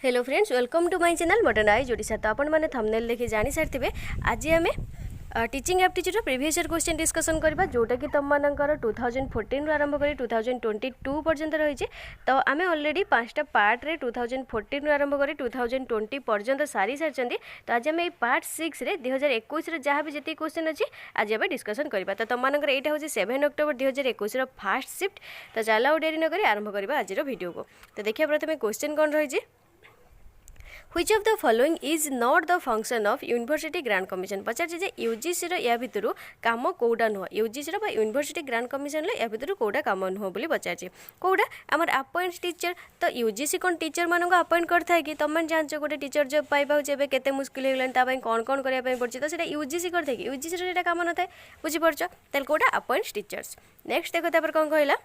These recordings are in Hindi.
Hello friends, welcome to my channel modern eyes Odisha. तो आपण मैंने थंबनेल देखि जानी सारिथिबे आज आम teaching aptitude previous year question discussion करबा जोटा कि तुम मानकर 2014 रु आरंभ करी 2022 पर्यंत रही। तो आम ऑलरेडी 5टा पार्ट रे 2014 रु आरंभ करी 2020 पर्यंत सारी सारी। तो आज आम पार्ट 6 रे 2021 जहाँ भी जी क्वेश्चन अच्छी आज आम डिस्कसन करबा। तो तुम मानकर यहाँ हूँ 7 अक्टोबर 2021 फास्ट शिफ्ट। तो चलो डेरी नक आरंभ करबा आज वीडियो को। तो देखिए प्रथम क्वेश्चन कौन रही। Which of the following is not the function of University Grant Commission? Pachar J UGC या भितर काम कौटा नुह यूजीसी यूनिवर्सिटी ग्रांट कमिशन या भितर कौटा काम नुह बोली पचार कौटा आम अपॉइंट टीचर। तो यूजीसी कौन टीचर मानक अपॉइंट करता कि तुम जानते गोटे टीचर जब पाइबा केते मुस्किल होगलानी कौन कौन करने पड़े। तो सीटा यूजीसी करता कि यूजीसी काम न था बुझीपार तेल कौटा अपॉइंट टीचर्स। नेक्स्ट देखो कौन कहला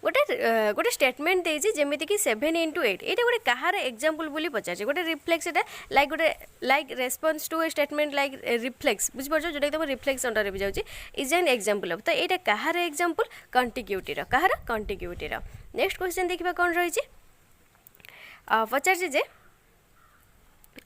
गोटे स्टेटमेंट देजी जमीती कि 7 into 8 ये गोटे कहार एग्जांपल बोली पचार गोटे रिफ्लेक्स लाइक गोटे like response to a statement like reflex बुझीपार जोटा तुम रिफ्लेक्स अंडर भी जाऊँगी इज एन एग्जांपल ऑफ। तो ये कहार एग्जांपल कंटिग्यूटीर कहार कंटिग्यूटीर। नेक्स्ट क्वेश्चन देखा कौन रही पचार जे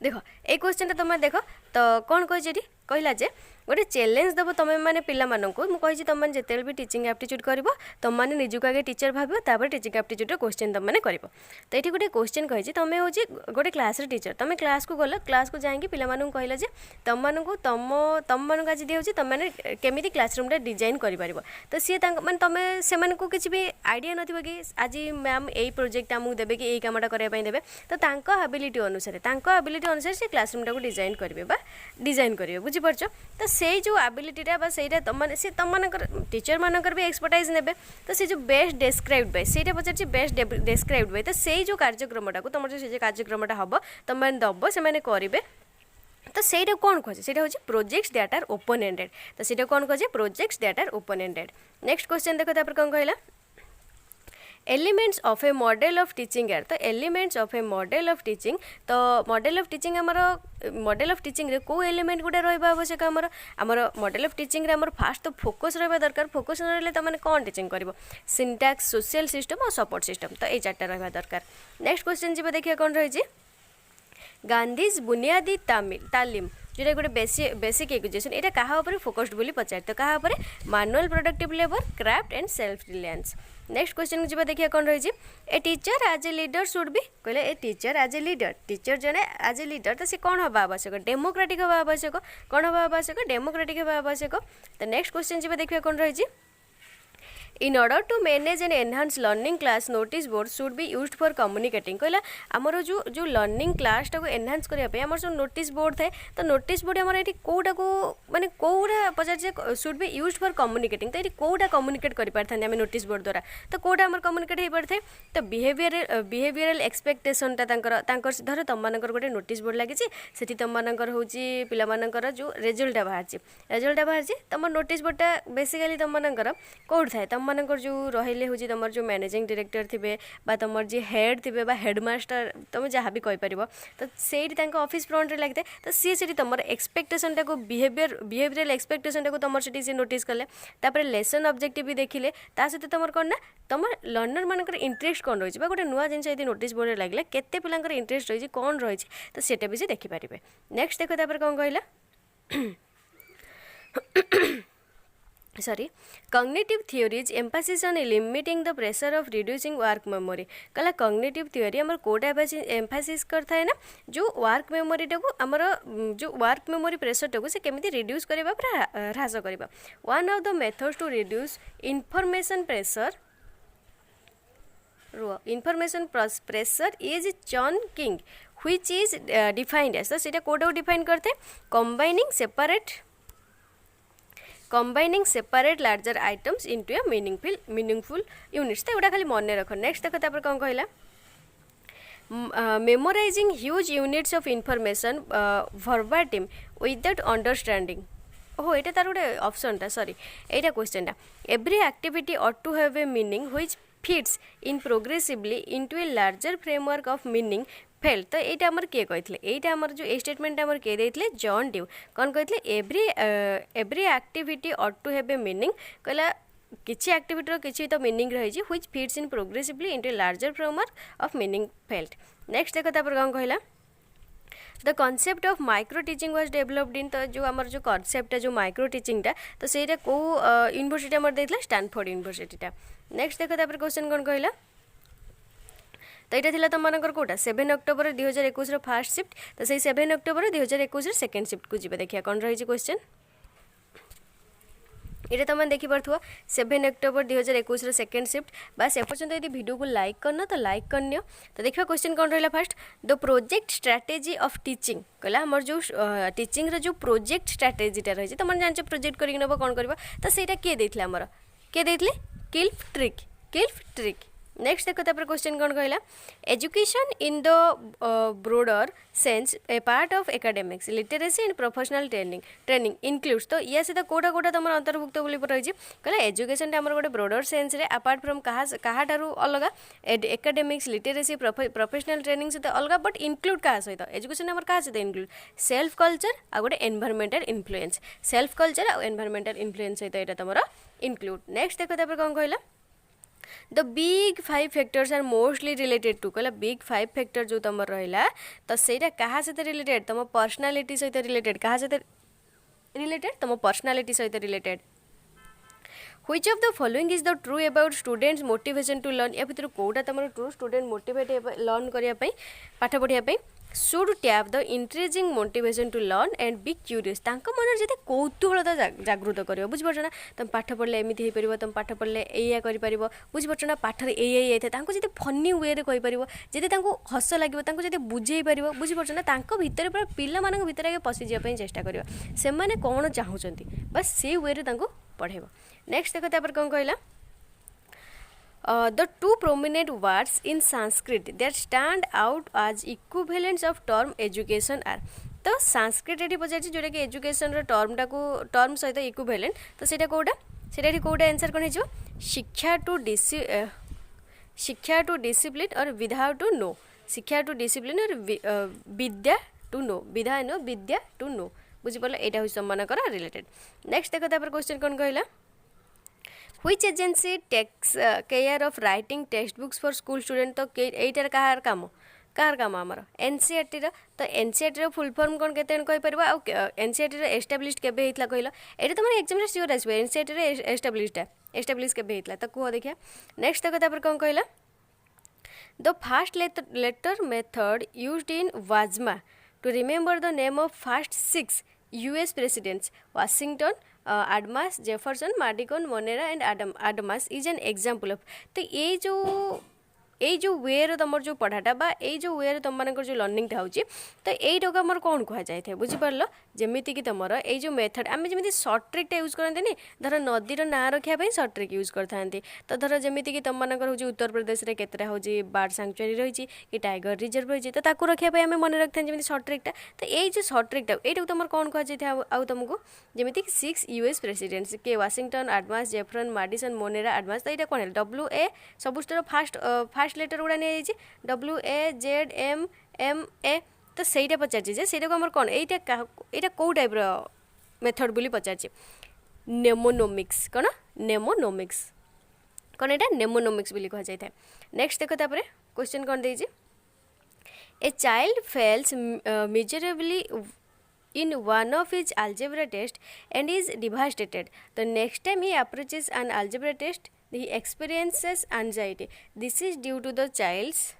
देख ए क्वेश्चन तुम देख तो कौन कही कहला जे गोटे चैलेंज दब तुम मैंने पिला मुझे तुम जिते भी टीचिंग एप्टीट्यूड कर तुम मैंने निजुक आगे टीचर भाव टीचिंग एप्टीट्यूड क्वेश्चन तुम मैंने कर। तो ये गोटे क्वेश्चन कही तुम हूँ गोटे क्लास टीचर तुम क्लास को गल क्लास को जाकि पिला कहला जे तुम तुम आज दी तुम मैंने केमी क्लासरूम डिजाइन कर। तो सी मैं तुम से किसी भी आइडिया नथिबो कि आज मैम यही प्रोजेक्ट आमको देवे कि यही कामटा करने देवे। तो एबिलिटी अनुसार से क्लासरूम टाक डिजाइन करेंगे डिजाइन करेंगे बुझीपार। तो से जो एबिलिटीटा से तुमसे तुम टीचर मानकर भी एक्सपर्टाइज ने। तो से जो बेस्ट डेस्क्राइब्ड बाय से पचार बेस्ट डेस्क्राइब्ड बाय। तो से जो कार्यक्रमटा को तुम से कार्यक्रमटा हम तुम दब से करेंगे। तो ସେଇଟା कौन कहे ସେଇଟା हूँ projects that are open ended. तो ସେଇଟା कौन कहे projects that are open ended. Next question देखो तापर कौन कहला elements of a model of teaching यार। तो elements of a model of teaching. तो मॉडल ऑफ टीचिंग आमर मॉडल ऑफ टीचिंग रे को एलिमेंट गुटे रहा आवश्यक आमर मॉडल ऑफ टीचिंग रे आमर फास्ट तो फोकस रहा दरकार। फोकस न रही कौन टीचिंग कर सिंटैक्स सोशल सिस्टम और सपोर्ट सिस्टम। तो ये चार्टा रहा दरकार। नेक्स्ट क्वेश्चन जी देखिए कौन रही गांधीज बुनियादी तालीम जोटा गोटे बेसिक एजुकेशन ये क्या फोकस्ड बोली पचार। तो क्या manual productive labour craft and self reliance. Next question को देखिए कौन रही a teacher as a leader should be कहले a teacher as a leader teacher जने एज ए लीडर। तो सी कौन हवा आवश्यक डेमोक्रेटिक हवा आवश्यक कौन हवा आवश्यक डेमोक्रेटिक हवा आवश्यक। तो नेक्स्ट क्वेश्चन जी देखिए कौन रही In order to manage and enhance learning class notice board should be used for communicating। कहला आमर जो लर्निंग क्लास टाक एनहांस करने आम सब नोटिस बोर्ड थाए। तो नोटिस बोर्ड आम ये कौटा को माने कौटा पचार should be used for communicating. तो ये कौटा कम्युनिकेट कर पारि आम नोटिस बोर्ड द्वारा। तो कौटा आम कम्युनिकेट हो पारि थाए तो बिहेवियरल एक्सपेक्टेशनटा धर तुम मानकर गोटे नोटिस बोर्ड लगी से तुम मानकर हूँ पिलामानकर जो रेजल्ट बाहर तुम नोटिस बोर्डटा बेसिकली तुम मानकर कौट थाए तुम मानकर जो रहिले हूँ तुम जो मैनेजिंग डायरेक्टर थे तुम जी हेड थे हेडमास्टर तुम जहाँ भी कहीपर। तो से ऑफिस फ्रंट रे लगी तो सी से तुम एक्सपेक्टेशन टाक बिहेवियरल एक्सपेक्टेशन टाक तुम से नोटिस कले। तापर लेसन ऑब्जेक्टिव भी देखिले सहित तुम कौन ना तुम लर्नर मानकर इंटरेस्ट कौन रही गोटे नुआ जिन नोटिस बोर्ड लगे केते पिलांकर इंटरेस्ट रही कौन रही तो सेटा भी से देखिपारे। नेक्स्ट देखो तापर कौन कहला sorry cognitive theories Mphasis on limiting the pressure of reducing work memory. कहला कॉग्निटिव थियोरी आमर कोटा एम्फासिस करता है ना जो वर्क मेमोरी टाक आमर जो वर्क मेमोरी प्रेशर टाक से केमी रिड्यूस करवा ह्रास करवा। One of the methods to reduce information pressure information pressure is chunking which is defined as. तो सीटा कोटा डिफाइन करते combining separate larger items into a meaningful units। तो एटा खाली मन रख। नेक्स्ट देखो तापर कौन कहला memorizing huge units of information verbatim without understanding। ओहो ये तार गोटे ऑप्शनटा सॉरी एटा क्वेश्चनटा every activity ought to have a meaning which fits in progressively into a larger framework of meaning failed. तो यहाँ आमर किए कही यहाँ आमर जो ए स्टेटमेंट आमर किए देते जॉन ड्यू कौन कहते every activity ought to have a meaning कहला किसी एक्टिविटी किसी तो मीनिंग रही which fits in progressively into a larger framework of meaning felt. Next देखो तापर कौन कहला the concept of micro teaching was developed in तो जो आमर जो कॉन्सेप्ट जो माइक्रो टीचिंगटा तो ସେଇଟା को यूनिवर्सिटी आमर देथिला स्टैनफोर्ड यूनिवर्सिटीटा नेक्स्ट देखो तापर क्वेश्चन कौन कहला तो यहाँ थी तुम मानकर कौटा 7 अक्टोबर 2021 फास्ट शिफ्ट तो सही 7 अक्टोबर 2021 सेकेंड शिफ्ट को जी देखिए कौन रही क्वेश्चन ये तुम देखिपो 7 अक्टोबर 2021 सेकेंड शिफ्ट बस एपर्यंत यदि वीडियो को लाइक करना तो लाइक करनी तो देखिए क्वेश्चन कौन रहा fast the project strategy of teaching कहला आमर जो टीचिंग रो जो प्रोजेक्ट स्ट्राटेजीटा रही तुम जान प्रोजेक्ट करके नब कौन कर तो सहीटा किए देते आमर किए देते किल्फ ट्रिक नेक्स्ट देखो तापर क्वेश्चन कौन कहला education in the brother sense A part of academics literacy and professional training includes तो या सहित कोटा कोटा तुम अंतर्भुक्त बोली रही कहला एजुकेशन आमर गोटे ब्रोडर सेंस रे अपार्ट फ्रॉम कहा अलग एकेडमिक्स लिटरेसी प्रोफेशनल ट्रेनिंग सहित अलग बट इंक्लूड क्या सहित एजुकेशन आमर क्या सहित इंक्लूड सेल्फ कल्चर आ गोटे एनवायरमेंटल इन्फ्लुएंस सेल्फ कल्चर आ एनवायरमेंटल इन्फ्लुएंस सहित यहाँ तुम इंक्लूड नेक्स्ट देखो तापर कौन कहला the big 5 factors are mostly related to कहला बिग 5 फैक्टर जो तुम रहा तो सहीटा क्या सहित रिलेटेड तुम पर्सनालीटी सहित रिलेटेड क्या सहित रिलेटेड तुम पर्सनालीटी सहित related which of the following is the true about students motivation to learn या भितर कोटा तुम ट्रू स्टूडेंट मोटिवेट लर्न करने पाठ पढ़ाई should tap the increasing motivation to learn and be curious मन जब कौतूहलता जागृत कर बुझीपार ना तुम पाठ पढ़ले एमती हो पार तुम पाठ पढ़ले या कर बुझीपार ना पाठर ये जब फनी वे कहीपर जब हस लगे जब बुझे पार बुझीपार ना भितर पूरा पिला भितर आगे पशिजापी चेष्टा कर से कौन चाहूँगी बस से वे पढ़ेब नेक्स्ट देखो तापर कौन कहला the two prominent words in Sanskrit that stand out as equivalents of term education are तो संस्कृत ये पचार जोटा कि एजुकेशन टर्मटा को टर्म सहित इक्विवेलेंट तो सेटा कोटा आंसर कौन हो शिक्षा टू डिसिप्लिन और विधा टू नो शिक्षा टू डिसिप्लिन और विद्या टू नो विधा नो विद्या टू नो बुझीपार यहाँ हूँ तुमको रिलेटेड नेक्स्ट देखो तापर क्वेश्चन कौन कहला Which agency takes care of writing text books for school student तो यहीटार कहार काम आमर एनसीईआरटी तो एनसीईआरटी फुल फॉर्म कौन के कहीपर आ एनसीईआरटी एस्टाब्लिश केबे होता कहल ये तुम एग्जाम सियोर आसो एनसीईआरटी एस्टाब्लिश केबे होता तो कह देखिए नेक्स्ट देखो तापर कौन कहला the first letter method used in वाजमा to remember the name of first 6 US presidents Washington Adams Jefferson Madison Monroe and Adams is an example of तो ये जो वे तुम जो पढ़ाटा बा ये जो वे तुम मान जो लर्निंगटा हो तो यहीटा आम कौन कहुए बुझीपार जमीक तुम ये जो मेथड आम जमी सर्ट ट्रिक्टा यूज करते धर नदीर ना रखापी सर्ट ट्रिक यूज करते तो धर जमीक तुम मान हूँ उत्तर प्रदेश में केतटा हूँ बर्ड सांक्चुरी रही कि टाइगर रिजर्व रही तो रखापी आम मन रखी था जमी सर्ट ट्रिक्टा तो ये जो सर्ट ट्रिक्टा ये तुम कौन कहुए तुमको जमीक 6 US प्रेसिडेंट्स के Washington Adams Jefferson Madison Monroe Adams तो यहाँ कौन है WA सबुस्टर फास्ट लेटर गुड़ा नहीं WAZMMA तो सहीटा पचार से कौन यहाँ कौ टाइप मेथड बोली पचार नेमोनोमिक्स कौन नेमोनोमिक्स कौन यहाँ नेमोनोमिक्स बोली कहुए था नेक्स्ट देखो तापर क्वेश्चन कौन देजी a child fails miserably in one of his algebra test and is devastated. The next time he approaches an algebra test, he experiences anxiety. This is due to the child's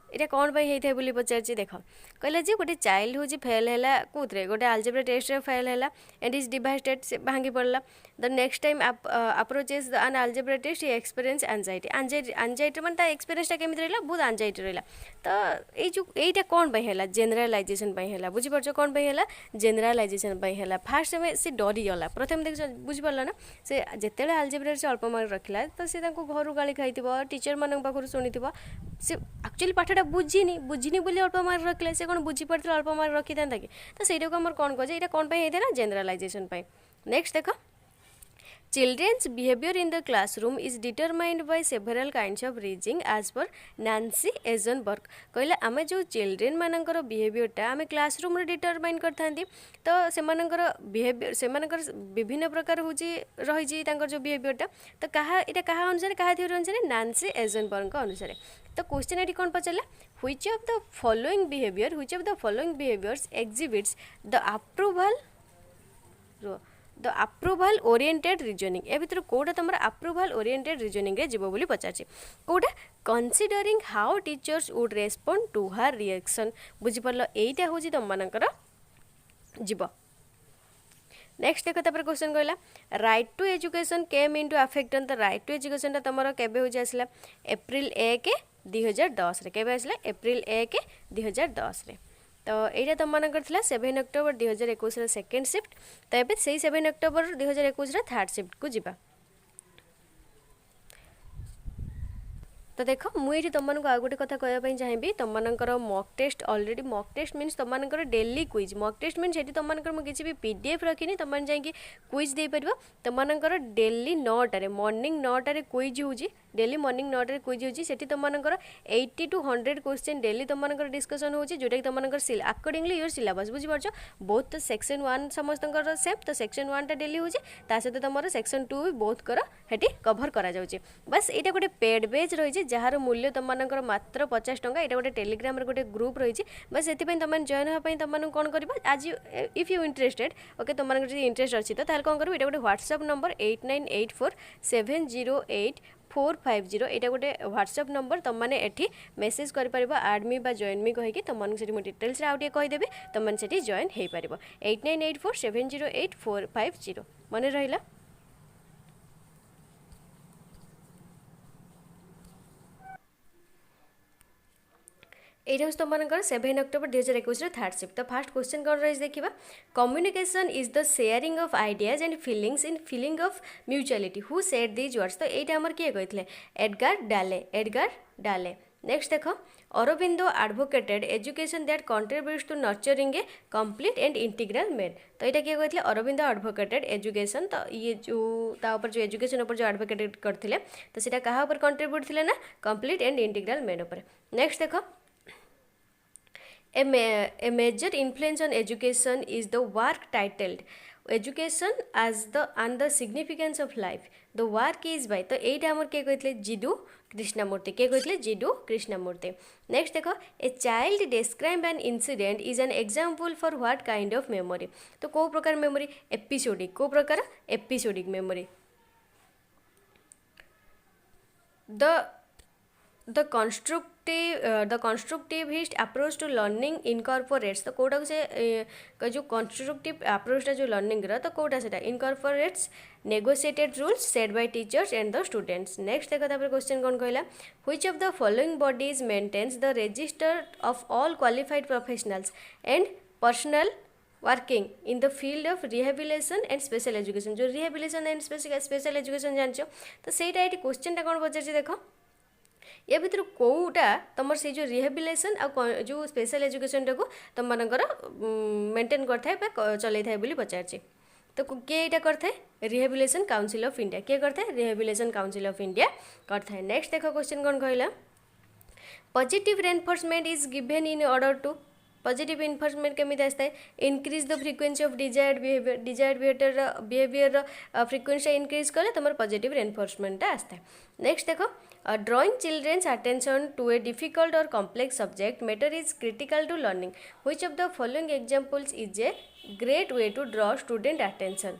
এটা कौन होता है बोली पचार देख कहला जे गोटे चाइल्ड हूँ फेल है कौन गोटे आलजेब्रा टेस्ट फेल है एंड इज डिवास्टेड से भांगी पड़ला the next time approaches an algebra test ये एक्सपीरियंस एंजाइटी मैंने एक्सपीरियंसटा केमी रहा बहुत एंजाइटी रहा तो ये कौन है जेनरालाइजेसन है बुझीपार कौन है जेनरालाइजेसन है फास्ट समय से डरीगला प्रथम देख बुझीपार ना से जिते आलजेब्रा से अल्प मार्क रखला तो सी घर गाड़ी खाई टीचर मान पाखु शुणी से एक्चुअली पाठटा बुझीनी बोली अल्प मार्क रखले से कौन बुझीपार अल्प मार्क रखी था कि तो सहीटा को आम कौन कहे यहाँ कौन होता है जेनरालाइजेसन नेक्स्ट देख Children's behavior in the classroom is determined by several kinds of reasoning as per Nancy Eisenberg. कहले आमे जो चिल्ड्रेन मानकर बिहेवियरटा आमे क्लासरूम रे डिटरमाइन करथांती तो सेमानकर बिहेवियर सेमानकर विभिन्न प्रकार होची रही तांकर जो बिहेवियरटा तो कहा इटा कहा अनुसार कहा थ्योरी अनुसार नान्सी एजनबर्ग अनुसार तो क्वेश्चन एटी कौन पचारा which of the following behaviours exhibits the approval oriented reasoning ए भितर कोटा तुम अप्रूवल ओरिएंटेड रिजनिंग रे जीवो बोली पचारछि कोटा considering how teachers would respond to her reaction बुझी परलो एटा होची तुम मानकर जीव नेक्स्ट देखो तापर क्वेश्चन कहला right to education came into affect on the right to education तुमर केबे हो आसला एप्रिल 1 2010 रे केबे आसला एप्रिल 1 2010 रे तो यहाँ तुम मानकर 7 अक्टोबर 2021 सेकेंड शिफ्ट तो ये से 7 अक्टोबर 2021 थर्ड शिफ्ट को जीवा तो देख मुझे तुमको आउ गोटे कथा कहवाई चाहिए तुमकर mock test already mock test means तुमकर daily quiz mock test means ये तुमकर मुझे भी पीडीएफ रखी तुम जाकि क्विज दे पार तुमकर डेली 9टार मॉर्निंग 9टार क्विज हो डेली मॉर्निंग 9टार क्विज होती तुमकर 80 to 100 क्वेश्चन डेली तुमकर डिस्कसन होची जोटा कि तुमकर अकॉर्डिंगली योर सिलेबस बुझीपार बोथ तो सेक्शन 1 समस्त सेम तो सेक्शन 1 टा डेली होची सहित तुम सेक्शन 2 भी बोथ कर हेटी कभर करा जाउची बस यहाँ गोटे पेड बेज रही जार मूल्य तुमकर मात्र 50 टंका यहाँ गोटे टेलीग्राम गोटे ग्रुप रही बस से तुम जॉइन हाँपाई तुम कौन कर आज इफ यू इंटरेस्टेड ओके तुम इंटरेस्ट अच्छी तो कौन कर गोटे व्हाट्सएप नंबर 8984708450 यहाँ गोटे व्हाट्सएप नंबर तुम मैंने एठी मेसेज कर आडमी बा जॉइन मी कहीकि तुमको डिटेल्स आउटे कहीदेवी तुमने से जॉइन हो पार 8984708450 मन रहा ये हूँ तुम 7 अक्टोबर 2021 थर्ड शिफ्ट तो फास्ट क्वेश्चन कौन रही देखा communication is the sharing of ideas and feelings in feeling of mutuality who said these words तो यहाँ आमर किए कहते एडगार डाले नेक्स्ट देख Aurobindo advocated education that contributes to nurturing a complete and integral man तो यहाँ किए कहते अरबिंदो एडवोकेटेड एजुकेशन तो ये जो जो एजुकेशन ऊपर जो एडवोकेटेड करते तो सीटा क्या कंट्रीब्यूट थे ना कंप्लीट एंड इंटीग्रल मैन उपर नेक्स्ट देख A major influence on education is the work titled Education as the and the Significance of Life. The work is by तो एटा हमर के कहतले जिडू कृष्णमूर्ति के कहतले जिडू कृष्णमूर्ति नेक्स्ट देखो a child describe an incident is an example for what kind of memory तो को प्रकार मेमोरी एपिसोडिक को प्रकार episodic memory the constructivist approach to learning incorporates तो कोटा से जो constructive approach टा जो learning रा तो कोटा से incorporates negotiated rules set by teachers and the students next देखा तापर क्वेश्चन कौन कहला which of the following bodies maintains the register of all qualified professionals and personnel working in the field of rehabilitation and special education जो rehabilitation and special education जानछो तो सेटा एटी क्वेश्चन टा कौन पचारछि देखो ये भीतर कौटा तुम से जो रिहेबिलेशन जो स्पेशल एजुकेशन टाक तुम मानकर मेंटेन करता चल पचार तो किए यहाँ करता रिहेबिलेशन काउंसिल ऑफ इंडिया किए करता रिहेबिलेशन काउंसिल ऑफ इंडिया करता है नेक्स्ट देखो क्वेश्चन कौन कहला positive reinforcement is given in order to positive reinforcement केमी आसता है increase the frequency of desired behaviour frequency increase कले तुम पॉजिटिव रेनफोर्समेंट आसता है नेक्स्ट देखो drawing children's attention to a difficult और complex subject matter is critical to learning which of the following examples is a great way to draw student attention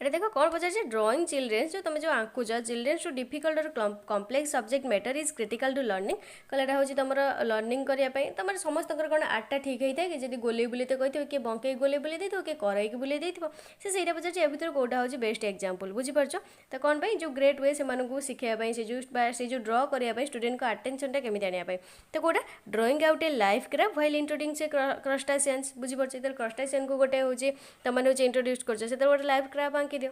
ये देखो कौन पचार ड्रॉइंग चिल्ड्रेन्स जो तुम जो आंकुच चिल्ड्रेन्स टू डिफिकल्ट और complex subject matter is critical to learning कहले यहाँ हूँ तुम लर्निंग करने तुम समस्त कौन आर्टा ठीक होता है कि जब गोले बुलेते कहते किए बंकई गोले बुले देते किए करईक बुले से पचार ए भर कौटा हूँ बेस्ट एग्जांपल बुझीपार तो कौन पाई जो ग्रेट वे से शिखाई से जो ड्र करने स्टूडेंट को अटेंशन केमी आने तो कौटा drawing out a life craft while introducing से क्रस्टासियंस बुझीपार क्रस्टासियन को गोटे हूँ तुमने इंट्रोड्यूस कर गोटे लाइफ क्राफ्ट दियो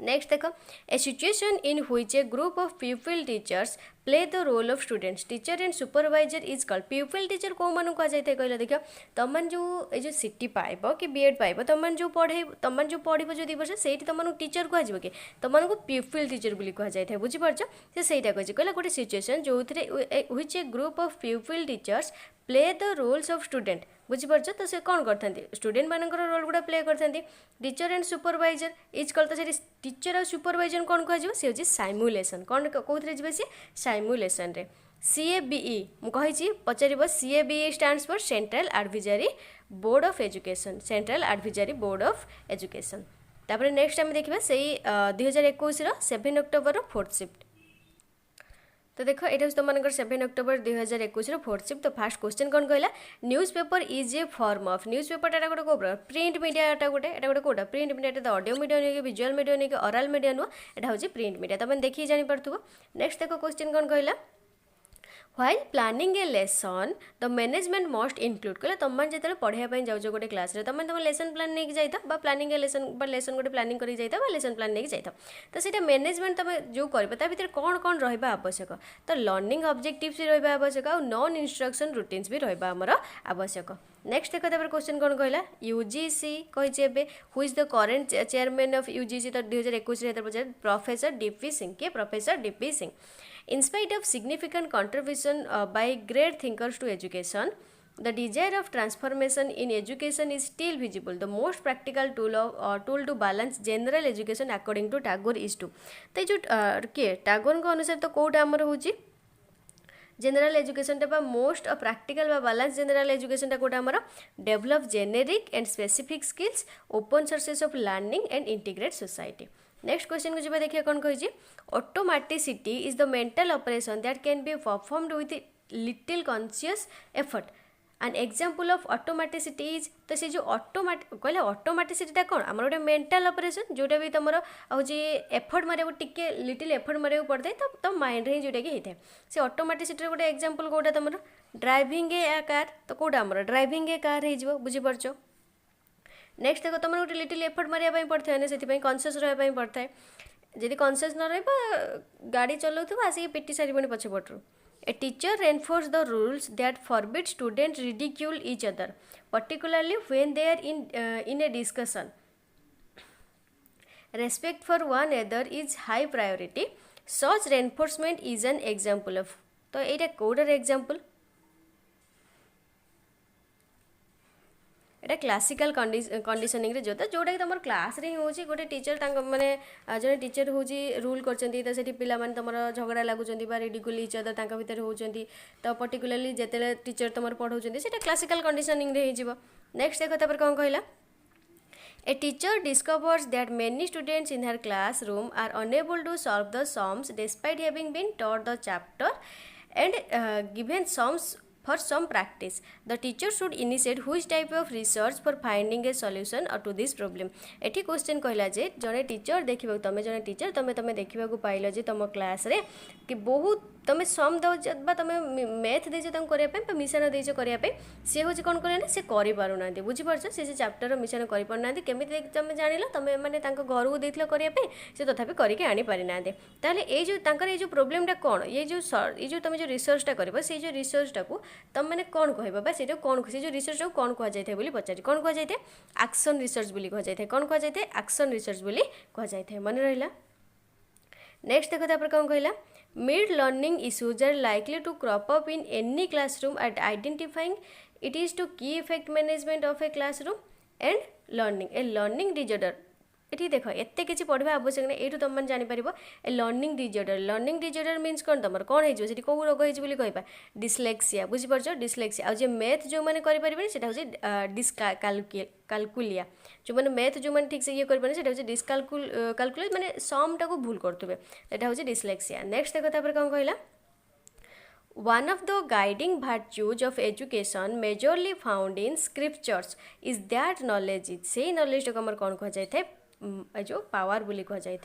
नेक्स्ट देखो a situation in which a group of people teachers play the role of students teacher and supervisor is called pupil teacher कौ मान कह जाए कहला देख तुम जो ये सीटी पाइब कि बीएड पाइब तुम जो पढ़े तुम जो पढ़ जो 2 वर्ष से तुम टीचर कह कि तुमको प्यूपिल टीचर बोली कह जाए बुझीपार से सहीटा कही कहला गोटे सिचुएसन जो which a group of pupil teachers play the roles of student बुझीपार तो से कौन करते स्टूडेंट मान रोल गुड़ा प्ले करते टीचर एंड सुपरवाइजर इज कल तो से टीचर और सुपरवाइजर कौन कह सी हूँ साइमुलेसन कौन कौन जी सी साइमुलेसन रे CABE मुझे पचार CABE stands for central advisory board of education central advisory board of education तापर नेक्स्ट आम देखा से 2021 7 अक्टोबर 4th शिफ्ट तो देख ये तुम 7 अक्टोबर 2021 4th शिफ्ट तो फास्ट क्वेश्चन कौन कहला news paper is a form of news paper गोटे कौ प्रिंट मीडिया गोटे कौटा प्रिंट मीडिया ऑडियो मीडिया नहीं विजुअल मीडिया नहीं ओरल मीडिया नुह यहाँ हूँ प्रिंट मीडिया तुम देखिए जापर नेक्स्ट देख क्वेश्चन कौन कहला While planning a lesson, the management must include कहला तुम जो पढ़ाई जाओ गोटे क्लास रे तुम लेसन प्लान नहीं जाता प्लानिंग लेसन गोटे प्लानिंग कर जाता लेसन प्लान नहीं जाता तो सीटा मैनेजमेंट तुम जो कर भर कौन कौन रहा आवश्यक तो लर्निंग ऑब्जेक्टिव्स भी रहा आवश्यक और नॉन इंस्ट्रक्शन रूटीन्स भी रहा आमर आवश्यक नेक्स्ट देख तापर क्वेश्चन कौन कहला यूजीसी कही who is the current chairman of UGC तो 2021 पचार प्रोफेसर डीपी सिंह के professor DP Singh In spite of significant contribution by great thinkers to education, the desire of transformation in education is still visible. The most practical tool to balance general education according to Tagore is to तो जो किए टागोर को अनुसार तो कौटा आमर हूँ जनरल एजुकेशन टा most practical balance general education टा कौटा आमर develop generic and specific skills open sources of learning and integrate society next question को जब देखिए कौन कही automaticity is the mental operation that can be performed with little conscious effort N example of automaticity is तो से जो कहले ऑटोमेटिसिटी कौन आम गोटे मेंटल ऑपरेशन जोटा भी तुम हूँ एफर्ट मारे टिके लिटिल एफर्ट मारे पड़ता है तो तुम माइंड ही जोटा कि होता है से ऑटोमेटिसिटी गोटे एग्जांपल कौटा तुम ड्राइविंग ए कार तो कौटा आम ड्राइविंग ए कार हो बुझीपार नेक्स्ट देख तुम गोटे लिटिल एफर्ट मारे पड़ता है से कनसीयस रहा पड़ता है जदि कनसीयस न रहा गाड़ी चलाऊ आसिक पिटी सारी पछपटू a teacher enforce the rules that forbid student ridicule each other particularly when they are in a discussion respect for one other is high priority such reinforcement is an example of तो ये कौटार एग्जांपल एटा क्लासिकल कंडीशनिंग रे जोता जोटा कि तुम क्लास रे ही गोटे टीचर माने जो टीचर हूँ रूल कर पिला माने तुम झगड़ा लगुंट रिडिकुल इच अदर भितर होती तो पर्टिकुलरली जिते टीचर तुम पढ़ाऊँ से क्लासिकल कंडीशनिंग रे हो नेक्स्ट देख तापर कौन कहला a teacher discovers that many students in her classroom are unable to solve the sums despite having been taught the chapter and given sums for some practice. The teacher should initiate which type of research for finding a solution to this problem. एठी क्वेश्चन कहला जे जने टीचर देखिबा तमे जने टीचर तमे देखिबा को पाइलो जे तुम क्लास रे कि बहुत तमे सम दो बा तमे मैथ देजो तम करिया पे मिशन देजो करिया पे से होची कोन करे ना से करि पारु ना बुझी परछ से चैप्टर मिशन करि पारु ना केमि तमे जानिलो तमे माने तांको घर को देथिलो करिया पे से तथापि करि के आनी पारि ना दे ताले ए जो तांकर ए जो प्रॉब्लम टा कोन ये जो तमे जो रिसर्च टा करबो से जो रिसर्च टा को तुम मैंने कौन कह से कौन से जो रिसर्च को कौन कह जाए बोली पचारि कौन कह जाए एक्शन रिसर्च बोली कह जाए कौन कह जाए एक्शन रिसर्च बोली कह जाए मन रहा नेक्स्ट देख तापर कौन कहला mid learning issues are likely to crop up in any classroom at identifying it is to key effect management of a classroom and learning a learning disorder ये देख एत कि पढ़ा आवश्यक नहीं ये तुम मैंने जापर ए लर्निंग डिजॉर्डर मीन्स कौन तुम कौन हो कौ रोग होगी कह डिस्लेक्सिया बुझीपार डिस्लेक्सिया आज मैथ जो मैंने करें से डिस्कालकुलिया जो मैंने मैथ जो मैंने ठीक से ये करें से डिस्कालकुलेट मैंने सम टाक भूल करुवे यहाँ हूँ डिस्लेक्सिया नेक्स्ट देख तापर कौन कहला One of the guiding virtues of education majorly found in scriptures is that knowledge is से knowledge को कौन कह जाए जो पावर बोली कह जाए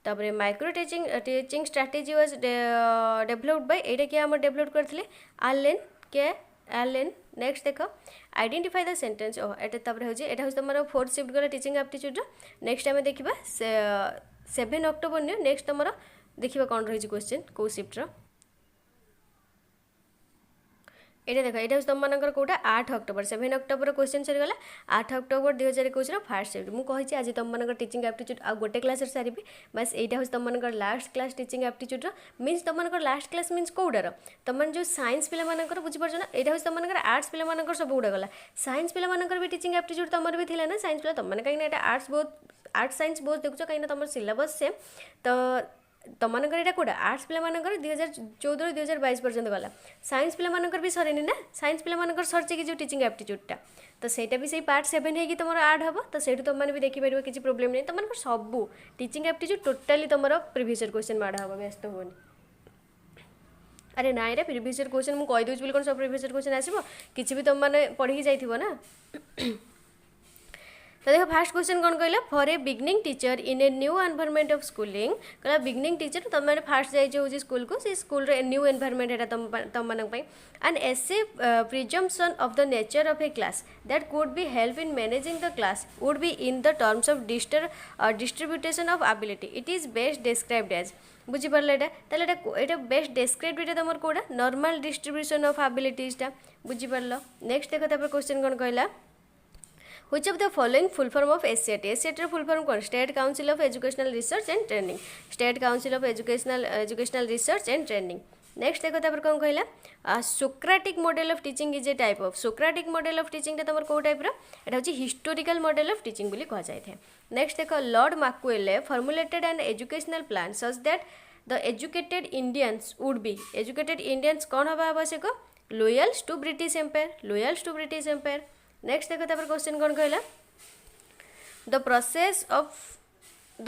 तापर micro teaching strategy was developed by एटा क्या हम डेवलप करथिले आलेन नेक्स्ट देख आइडेंटिफाई द सेंटेंस एटा तापर हो जे एटा हो तमरो 4th शिफ्ट गला टीचिंग एप्टीट्यूड नेक्स्ट टाइम देखिबा 7 अक्टोबर न्यू नेक्स्ट तमरो देखिबा कोन रही क्वेश्चन को शिफ्ट रो এটা দেখো এটা হচ্ছে তোমার কোটা 8 অক্টোবর 7 অক্টোবর কোশ্চেন সরিগলা 8 অক্টোবর 2021 ফার্স্ট শিফট মু কইছি আজ তোমার টিচিং আপ্টিट्यूड आ गोटे क्लास सारिबी बस এইটা হচ্ছে তোমার লাস্ট ক্লাস টিচিং আপ্টিट्यूड মিন্স তোমার লাস্ট ক্লাস মিন্স কোউডার তোমার যে সাইন্স পিলা মানकर বুঝি পারছ না এটা হচ্ছে তোমার আর্টস পিলা মানकर सब उड़ा गला साइंस पिला मानकर भी टीचिंग एप्टीट्यूड तमर भी थिला ना साइंस पिला तमने कहीं ना आर्ट्स बहुत आर्ट्स साइंस बहुत देखुछ कहीं ना तमर सिलेबस सेम तो तमनकर एटा कोडा आर्ट्स पिला मानकर 2014 2022 पर्यंत गला साइंस पिला मानकर भी सरेनी ना साइंस पिला मानकर सरचे कि जो टीचिंग एप्टीट्यूडटा तो सेटा भी सही पार्ट 7 है कि तुम ऐड हम तो सेठू तुम भी देखी पार किसी प्रोब्लेम नहीं तुम सब टीचिंग एप्टीट्यूड टोटाली तुम प्रिवियस इयर क्वेश्चन माड़ हम व्यस्त होनी अरे ना रे प्रिवियस इयर क्वेश्चन मुझे कहीदे बोली कौन सब प्रिवियस इयर क्वेश्चन आसो किसी भी तुम मैंने पढ़ी जाइए ना तो देखो फास्ट क्वेश्चन कौन कहला for a beginning teacher in a new environment of schooling कहला बिगनिंग टीचर तुम मैंने फास्ट जाइए स्कूल को से स्कूल रे न्यू एनवायरनमेंट है तुम मानक एंड एसे presumption of the nature of a class that could be help in managing the class would be in the terms of distribution of ability it is best described as बुझीपारे यहाँ बेस्ट डिस्क्राइब्ड ये तुम कौटा नॉर्मल डिस्ट्रीब्यूशन ऑफ एबिलिटीजटा बुझीपार नेक्स्ट देखो क्वेश्चन कौन कहला Which of the following full form of SCET? SCET full form कौन State Council of Educational Research and Training State Council of Educational Research and Training next देखो तापर कौन कहला Socratic model of teaching is a type of Socratic model of teaching तुम कौ टाइप एटा हूँ हिस्टोरिकल मॉडल ऑफ टीचिंग बोली कह जाए नेक्स्ट देख Lord Macaulay formulated an educational plan such that the educated Indians would be educated Indians कौन हवा आवश्यक loyals to British empire next देखो तापर क्वेश्चन कौन कहला the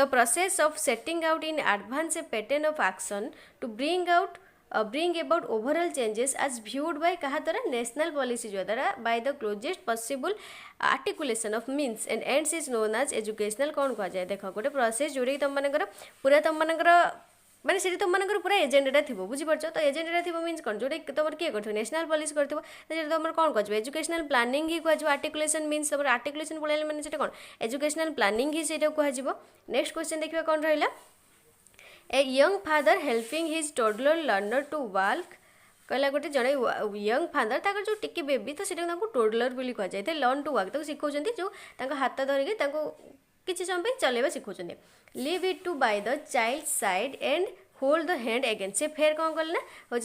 process of setting out in advance a pattern of action to bring about overall changes as viewed by कहा द्वारा नेशनल पॉलिसी जो द्वारा by the closest possible articulation of means and ends is known as educational कौन कह जाए देख गोटे प्रोसेस जोड़ी तुम पूरा तुम माने से तुम पूरा एजेंडा थी बुझीपार तो एजेंडा थी मीन्स कौन जो तुम किए कर नेशनल पॉलिसी कर तुम कौन कह एजुकेशनल प्लानिंग ही कह आर्टिकुलेशन मीन्स तुम आर्टिकुलेशन पढ़ाइले मैंने से कौन एजुकेशनल प्लानिंग ही से कह नेक्स्ट क्वेश्चन देखा कौन रहा a young father helping his toddler learner to walk कहला गोटे जड़े यंग फादर तक जो टिकी बेबी तो सीटा टोडलर बोली कह जाए लर्न टू वाक शिखौं जो हाथ धरिकी किसी समय चलेबा शिखौं leave it to by the child side and hold the hand again से फेर कौन कले ना हूँ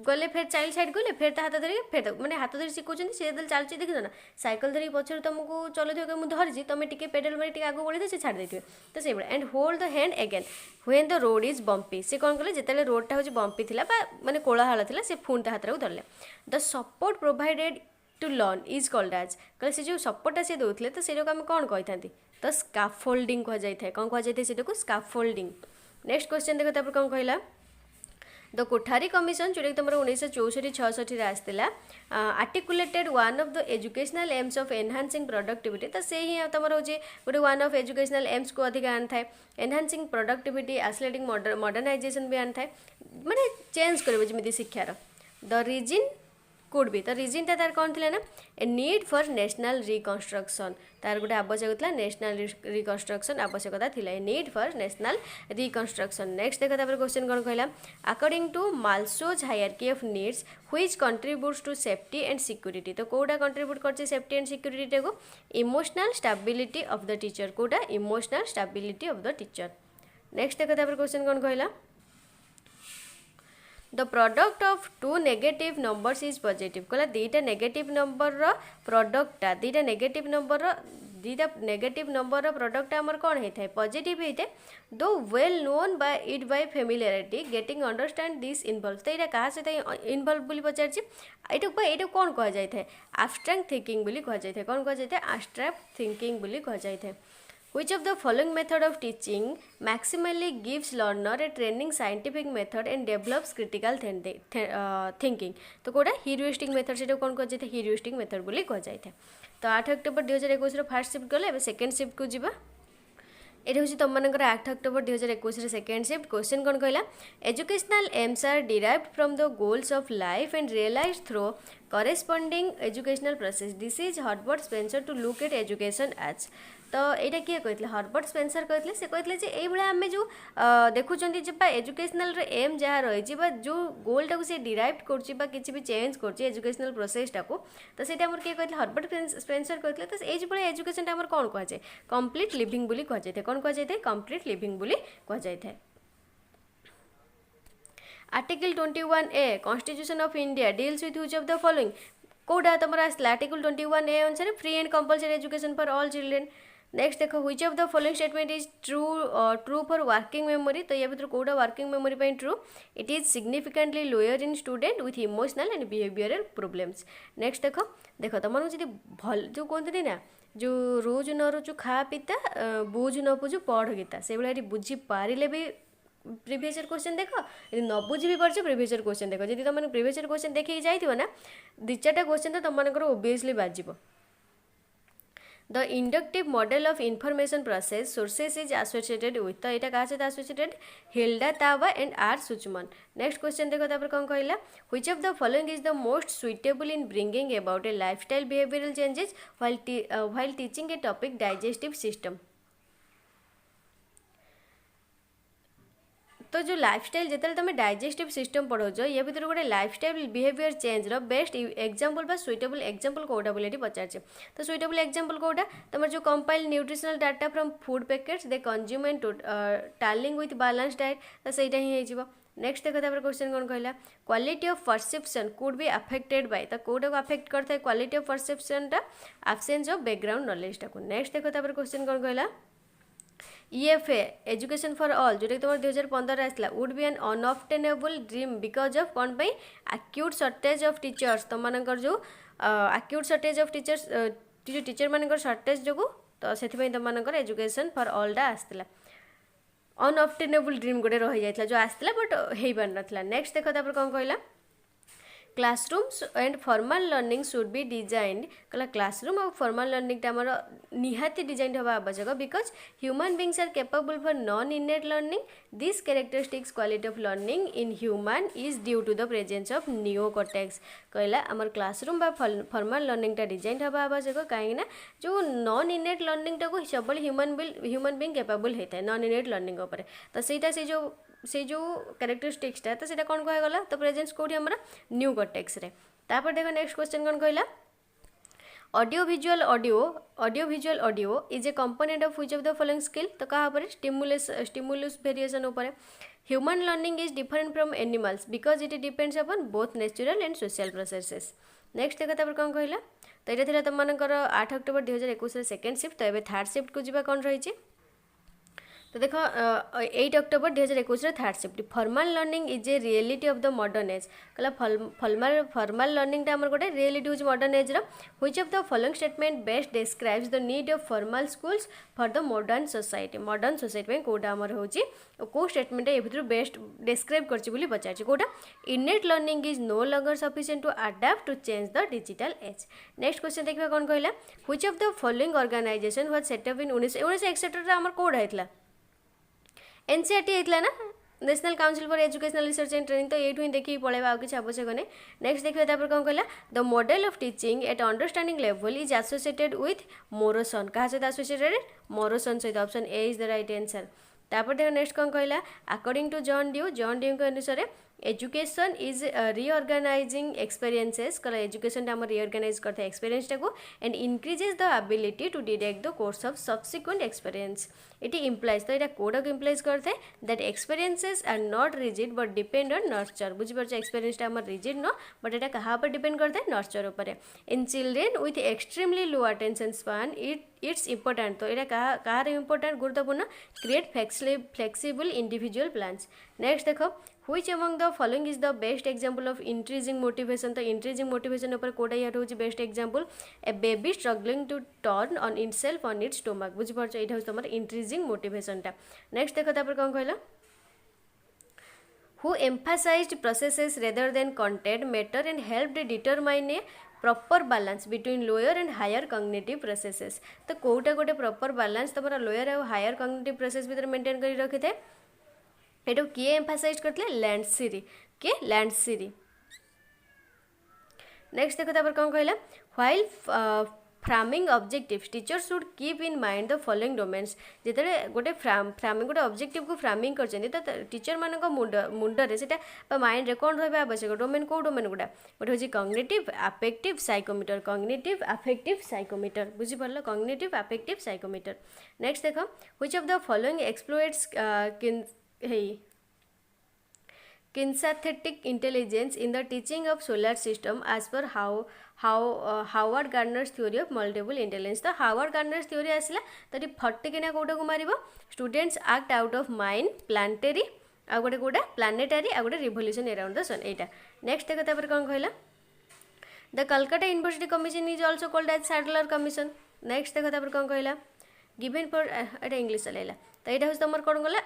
गले फेर चाइल्ड साइड गले फेर हाथ धरिकी फेर मैंने हाथ धरी शिखौं सी चलती देख ना साइकिल धरिकी पछर तुमको चलुवे मुझे धरी तुम टे पेडल मारी आगे बढ़ी से छाड़ देते तो से and hold the hand again when the road is bumpy से कौन कले जिते रोडटा हूँ बम्पी थी माने कोलाहल था से पुणी हाथ को धरले the support provided to learn is called as कहे से जो सपोर्टा सी दौले तो से आम कौन कही था तो स्काफोल्डिंग कह जाए कौन कह जाए स्काफोल्डिंग नेक्स्ट क्वेश्चन देखो तापर कौन कहला द कोठारी कमिशन जोटा तुम 1964-66 आसला articulated one of the educational AIIMS of enhancing productivity तो से ही तुम हूँ गोटे वन ऑफ एजुकेशनल एम्स को अधिक आन थाए एनहांसिंग प्रोडक्टिविटी एस्लेटिंग मॉडर्नाइजेशन भी आन थाए माने चेंज कर शिक्षार द रीजन कुड भी तो रिजनटा तार कौन थी ना a need for national reconstruction तार गोटे आवश्यक था नेशनल रिकन्स्ट्रक्शन आवश्यकता थी a need for national reconstruction next देखो तापर क्वेश्चन कौन कहला according to Maslow's hierarchy of needs which contributes to safety and security तो कौटा कंट्रीब्यूट कर सेफ्टी एंड सिक्योरिटी को emotional stability of the teacher कौटा emotional stability of the teacher next देखो तापर क्वेश्चन कौन कहला the product of two negative numbers is positive कहला दीटा नेगेटिव नंबर प्रोडक्टा दीटा नेगेटिव नंबर प्रोडक्टा आमर कौन होता है पॉजिटिव होता है दो well known by it by familiarity getting understand this involve तो यहाँ क्या सहित इनवॉल्व बोली पचार ये कौन कह जाए एब्स्ट्रैक्ट थिंकिंग बोली कह जाए कौन कह जाए एब्स्ट्रैक्ट थिंकिंग बोली कह जाए Which of the following method of teaching maximally gives learner a training scientific method and develops critical thinking तो कौटा ह्यूरिस्टिक मेथड से कौन कह जाए ह्यूरिस्टिक मेथड बोली कह जाए तो 8 अक्टोबर 2021 फास्ट शिफ्ट गले सेकेंड शिफ्ट को जीवा ये हूँ तुम 8 अक्टोबर 2021 सेकेंड शिफ्ट क्वेश्चन कौन कहला educational aims are derived from the goals of life and realised through corresponding educational process this is Herbert Spencer to look at education as तो यहाँ किए कहते हर्बर्ट स्पेंसर कहते से कहते जे ये आम जो देखुं एजुकेशनल एम जहाँ रही जो गोल टाक से डिराइव कर किसी भी चेंज कर एजुकेशनल प्रोसेस टाक तो से किए कहते हर्बर्ट स्पेंसर कहते तो ये एजुकेशन आम कौन कहुए कंप्लीट लिविंग बोली कहुए कौन कहुए कंप्लीट लिविंग बोली कहुए। Article 21A constitution of India deals with which of the following कोडा तुम आसला आर्टिकल 21A अनुसार free and compulsory education for all children. Next देखो which of the following statement is true for working memory तो या भर कोडा वर्किंग मेमोरी पे true it is significantly lower in student with emotional and behavioural problems. Next देखो देखो तुम जी भल जो कहते ना जो रोज न रोज खा पिता बुझ न बुझ पढ़ गीता से भाई बुझी पारे भी प्रीवियस ईयर क्वेश्चन देख यदि न बुझी भी पार्छ प्रीवियस ईयर क्वेश्चन देख जब तुम प्रीवियस ईयर क्वेश्चन देखिए जाइए ना दु चार्टा क्वेश्चन तो तुम ओबियसली बाजिब। The inductive model of information process sources is associated with तो यहाँ क्या सहित associated Hilda Taba and R Suchman. Next question देखो तापर कौन कहला which of the following is the most suitable in bringing about a lifestyle behavioural changes while teaching a topic digestive system. तो जो लाइफस्टाइल जिते तुम डाइजेस्टिव सिस्टम पढ़ाच ये भर गोटे lifestyle behaviour change best example बा सुइटेबल एग्जांपल कोटा बोली पचार तो सुइटेबल एग्जांपल कोटा तुम जो compile nutritional data from food packets they consume and tallying with balance diet तो सहीटा ही हो। नेक्स्ट देखो तापर क्वेश्चन कौन कहला quality of perception could be affected by तो कोटा को अफेक्ट करता है क्वालिटी ऑफ परसेप्शन टा एब्सेंस ऑफ बैकग्राउंड नॉलेज टाक। नेक्स्ट देखो तापर क्वेश्चन कौन कहला EFA एजुकेशन फॉर ऑल जोटा तुम 2015 आसला would be an unobtainable dream because of कौन पाई एक्यूट सर्टेज ऑफ टीचर्स तुम मानकर जो एक्यूट सर्टेज ऑफ टीचर्स जो टीचर मानकर सर्टेज जो तो से तुम एजुकेशन फॉर ऑल टा आसला अनऑब्टेनेबल ड्रीम गोटे रही जाता जो आसला बट हो पार नाला। नेक्स्ट देखो तापर कौन कहला classrooms and formal learning should be designed कहला क्लासरूम और फॉर्मल लर्निंग टाइम निहाती डिजाइन हवा आवश्यक because human beings are capable for non innate learning this characteristics quality of learning in human is due to the presence of neocortex कहला आमर क्लासरूम बा फॉर्मल लर्निंग टा डिजाइन हवा आवश्यक कहीं जो नॉन इनेट लर्निंग टाक सब ह्यूमन बींग कैपेबल होता है नॉन इनेट लर्निंग उपर तो सहीटा से जो कैरेक्टरिस्टिक्स टा तो सीटा कौन कहगला तो प्रेजेंस कौटी आमर न्यू कॉर्टेक्स रे। तापर देखो नेक्स्ट क्वेश्चन कौन कहला audio visual audio is a component of which of the following skill तो कहा पर स्टिमुलस वेरिएशन ऊपर human learning is different from animals because it depends upon both natural and social processes. Next देखो तापर कौन कहला तो यहाँ था तुम 8 अक्टोबर 2021 सेकेंड शिफ्ट तो ये थर्ड शिफ्ट को जीवा कौन रही तो देखो 8 October 2021 third shift formal learning is a reality of the modern age कहला फॉर्मल लर्निंग टा हमर गोटे रियलिटी होज मॉडर्न एज रो which of the following statement best describes the need of formal schools for the modern society में कोटा हमर होची को स्टेटमेंट ए भितर बेस्ट डिस्क्राइब करछि बोली पचारछि कोटा innate learning is no longer sufficient to adapt to change the digital age. Next question देखिबा कोन कहला which of the following organisation was set up in 1961 हमर कोड आइतला NCERT होता ना National Council for Educational Research and Training तो ये देखिए पढ़ेगा आगे आवश्यक नहीं। नेक्स्ट देखिए कौन कहला the model of teaching at understanding level is associated with Morrison क्या सहित एसोसिएटेड मोरोसन सहित option a is the right answer. तापर देखो नेक्स्ट कौन कहला अकॉर्डिंग टू जॉन ड्यू के अनुसार एजुकेशन इज रिऑर्गेनाइजिंग एक्सपीरियंसेस कहला एजुकेशन आम रिऑर्गेनाइज करता है एक्सपीरियंस टाको and increases the ability to detect the course of subsequent experience it implies तो यहाँ कोड़ा को इम्प्लाइज करते हैं that experiences are not rigid but depend on nurture बुझीपार एक्सपीरियंस आम रिजिड न बट यहाँ क्या पर डिपेंड करते हैं नर्चर उपर in children with extremely low attention span it's important तो यहाँ कहार इम्पोर्टेंट गुरुत्वपूर्ण create flexible individual plans. Next देखो which among the following is the best example of increasing motivation तो इंक्रीजिंग मोटिवेशन ऊपर कोटा यहाँ हूँ best example a baby struggling to turn on itself on its stomach बुझीपार यहाँ तुम इंक्रीजिंग मोटिवेशन टा। नेक्स्ट देखो तापर कौन कहला who emphasised processes rather than content matter and helped determine a proper balance between lower and higher cognitive processes तो कोटा गोटे प्रॉपर बैलेंस तुम लोअर और हायर कॉग्निटिव प्रोसेस भीतर मेंटेन कर रखी थे ये किए एम्फासाइज करते लैंडसीरी। नेक्स्ट देखो तापर कौन कहला while framing objectives teacher should keep in mind the following domains जिते गोटे फ्रामिंग गोटे ऑब्जेक्टिव को फ्रामिंग कर टीचर मान मुंडरे से माइंड रे कौन रहा आवश्यक डोमेन कौ डोमेन गुड़ा गोटे हूँ cognitive affective psychomotor cognitive affective psychomotor बुझीपार कॉग्निटिव अफेक्टिव साइकोमीटर नेक्स्ट देख which of the following exploits kinesthetic intelligence in the teaching of solar system as per Howard Gardner's theory of multiple intelligence तो Howard Gardner's theory आसला तो फटिकिना कोटा को मारिबो students act out of mind planetary आ गोटे कोटा planetary आ गोटे revolution around the sun Etah next देखो तापर कोन कहला the Calcutta University Commission is also called as Sadler Commission next देखो तापर कोन कहला गिवन फॉर एटा इंग्लिश चलेला तो यहाँ हूँ तुम कौन गला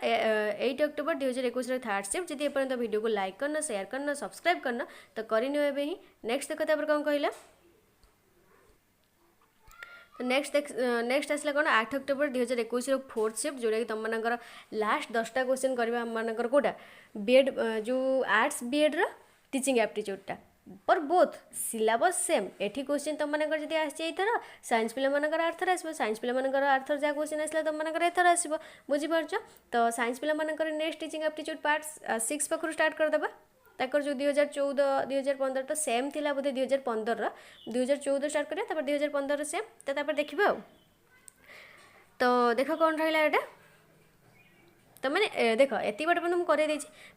8 अक्टोबर 2021 थर्ड शिफ्ट जी एपर्तंत वीडियो को लाइक करना शेयर करना सब्सक्राइब करना तो करनी एवं ही नेक्स्ट देख कौन कहला तो नेक्स्ट आसला कौन 8 अक्टोबर 2021 फोर्थ शिफ्ट जोटा कि तुम मानकर लास्ट 10टा क्वेश्चन करवा मानकर कोटा बीएड जो आर्ट्स बीएड रो टीचिंग एप्टीट्यूडटा पर बोथ सिलेबस सेम एठी क्वेश्चन तुम मानकर जदि आथर साइंस पिला मानकर आर्थर आसो साइंस पिला मानकर आर्थर जहाँ क्वेश्चन आसला तुम मानकर एथर आसो बुझीपार तो साइंस पिला मानकर नेक्स्ट टीचिंग एप्टीट्यूड पार्ट 6 पाखु स्टार्ट करदेबा ताकर जो 2014 2015 तो सेम थिला बोधे 2015 2014 स्टार्ट करिया 2015 सेम तो देखिबा तो देख कौन रहा एटा तो मैंने देख एति बट तुम कर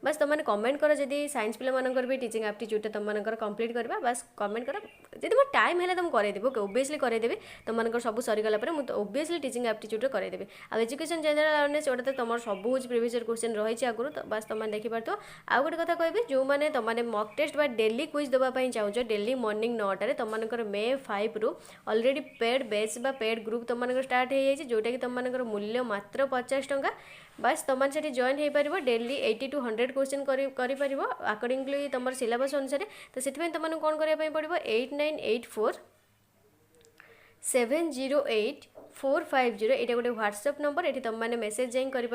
बस तुम कमेंट कर जब साइंस पिला मानकर भी टीचिंग एप्टीट्यूड तुम मानकर कंप्लीट करवा बस कमेंट कर जब मोर टाइम है तुम करदेवी ओके ओबियसली करदेवी तुम मानकर सब सरीगला मुझे ओबियसली टीचिंग एप्टीट्यूड करदेवी आ एजुकेशन जनरल अवेयरनेस जोटा तो तुम सब हूँ प्रीवियस क्वेश्चन रही आगुरी तो बस तुम देखिपार आउ गोटे कथा कहबी जो मैंने तुमने मॉक टेस्ट बा डेली क्विज देवाई चाहूच डेली मॉर्निंग 9 तुम मानकर मे 5 रु ऑलरेडी पेड बैच बा पेड ग्रुप तुम मानकर स्टार्ट हो जाए जोटा कि तुम मानकर मूल्य मात्र 50 टंका बस तुम से जॉइन हो पार डेली 80 to 100 क्वेश्चन कर अकॉर्डिंगली तुम सिलेबस अनुसार तो से तुमको कौन करने पड़ो 8984 708 450 यहाँ गोटे व्हाट्सएप नंबर ये तुम मैंने मेसेज जाइन कर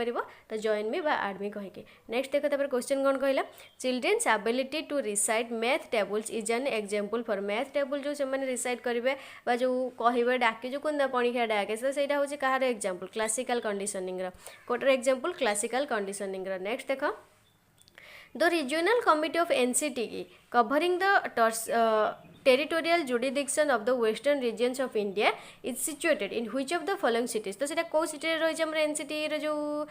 तो जॉइन मी बा आड मी कहीकि नेक्स्ट देख क्वेश्चन कौन कहला children's ability to recite math tables is an example for math table जो से रिसाइट करेंगे जो कहे डाके जो कुंदा पणिखा डाके तो सहीटा हूँ कहार एग्जांपल क्लासिकल कंडीशनिंग कोटर एग्जांपल क्लासिकल कंडीशनिंग नेक्स्ट देख the regional committee of NCT covering the territorial jurisdiction of the western regions of India is situated in which of the following cities तो सेटा को सिटी रही हमर एनसीटी रे जो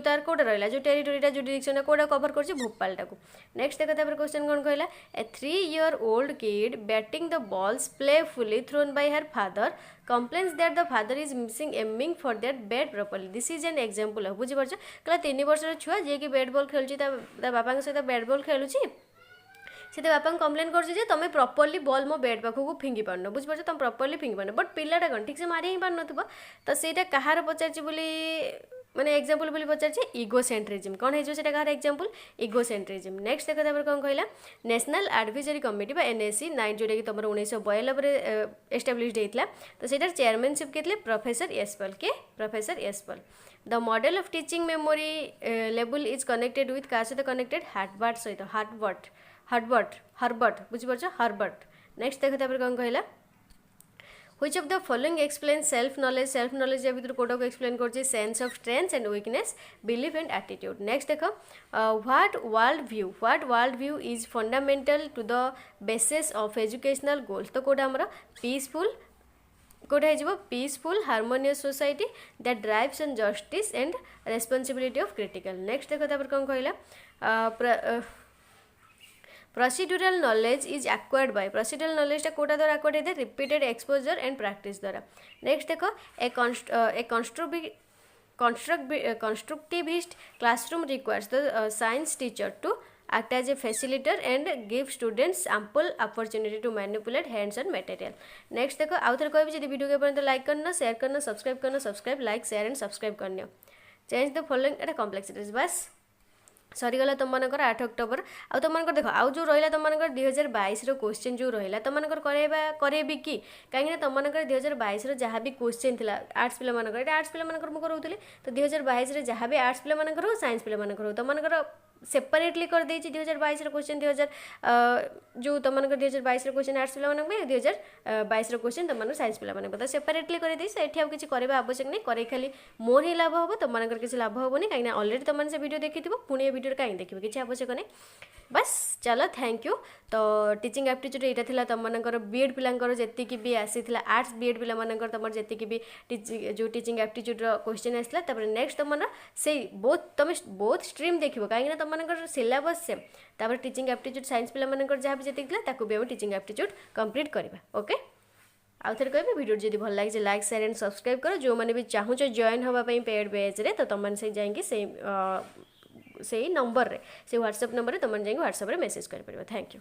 तार कोटा रहा जो टेरिटोरीटा जुडिक्शन कोटा कवर कर भोपाल टाक नेक्स्ट देखा क्वेश्चन कौन कहला ए 3-year-old kid batting the balls playfully thrown by her father complains that the father is missing aiming for that bat properly this is an example of बुझी पारछ कहला 3 वर्षर छुआ जे कि बैट बॉल खेलुची ता बापा सहित बैट बॉल खेलुची से बापा कम्प्लेन कर तुम प्रॉपर्ली बॉल मो बेड पाखक फिंगी पारन बुझीपार तुम प्रॉपर्ली फिंगी पारन बट पिलाटा कौन ठीक से मारी ही पार न तो सहीटा कहार पचार माने एग्जांपल बोली पचार इगोसेंट्रिज्म कौन है जो कहार एग्जांपल इगोसेंट्रिज्म नेक्स्ट देखा कौन कहला नेशनल एडवाइजरी कमिटी बा एनएससी 9 जोटा कि तुम 1992 एस्टाब्लिश्ड होता तो सहीटार चेयरमैनशिप के प्रोफेसर एसपल के प्रोफेसर एसपल the model of teaching memory level is connected with क्या सहित कनेक्टेड हार्वर्ड सहित हर्बर्ट बुझीपार हर्बर्ट नेक्स्ट देखा कौन कहला which of the following explain self knowledge या भीतर कोटा को एक्सप्लेन कर sense of strength and weakness belief and attitude next देख what world view is fundamental to the basis of educational goals तो कोटा हमर पीसफुल कोटा हो peaceful harmonious society that drives on justice and responsibility of critical next देखो कौन कहला procedural knowledge is acquired by procedural knowledge टा कोटा द्वारा acquired है repeated exposure and practice द्वारा next देखो a constructivist classroom requires the science teacher to act as a facilitator and give students ample opportunity to manipulate hands on material next देखो आउ थर कहबी जदि वीडियो के पर्यंत लाइक करना शेयर करना subscribe like share and subscribe करना change the following Etah complexities बस सरीगला तुम मनकर 8 अक्टोबर आउ तुम मनकर देख आउ जो रहा तुम मनकर 2022 क्वेश्चन जो रहा तुम मनकर करेबी कि कहीं तुम मनकर 2022 जहाँ भी क्वेश्चन थी आर्ट्स पिला मनकर ये आर्ट्स पिला मनकर मुझे कराऊली तो 2022 जहाँ भी आर्ट्स पिला मनकर हो साइंस पिला मनकर हो तुम मनकर सेपरेटली कर देछि 2022 क्वेश्चन 2000 जो तुम मनकर 2022 क्वेश्चन आर्ट्स पिला मनक 2022 क्वेश्चन तुम साइंस पिला मनक तो सेपरेटली कर देछि एठी अब किछि करबा आवश्यक नहीं करे खाली मोर ही लाभ हम तुम मनकर किछि लाभ होबनी कहीं ऑलरेडी तुम से वीडियो देखिथिबो पुणी ए वीडियो कहीं देखिबो किछि आवश्यक नहीं बस चलो थैंक यू तो टीचिंग एप्टीट्यूड यहाँ था तुम मनकर बीएड पिलांकर जी भी आसी आर्ट्स बीएड पिला मनकर तुम जी भी जो टीचिंग एप्टीट्यूड क्वेश्चन आसला नेक्स्ट तुम से तुम बोथ स्ट्रीम देख कहीं तुम मनकर सिलेबस सेम तापर टीचिंग एप्टीट्यूड साइंस पिला मनकर जहाँ भी जी भी टीचिंग एप्टीट्यूड कंप्लीट करवा ओके आउ थे कह वीडियो जब भल लगे लाइक शेयर एंड सब्सक्राइब कर जो मैंने भी चाहूँ जॉइन होगापी पेड बैच रे तो तुम से जाइए से नंबर रे से व्हाट्सएप नंबर रे तुम जाइए व्हाट्सएप रे मेसेज कर पार थैंक यू।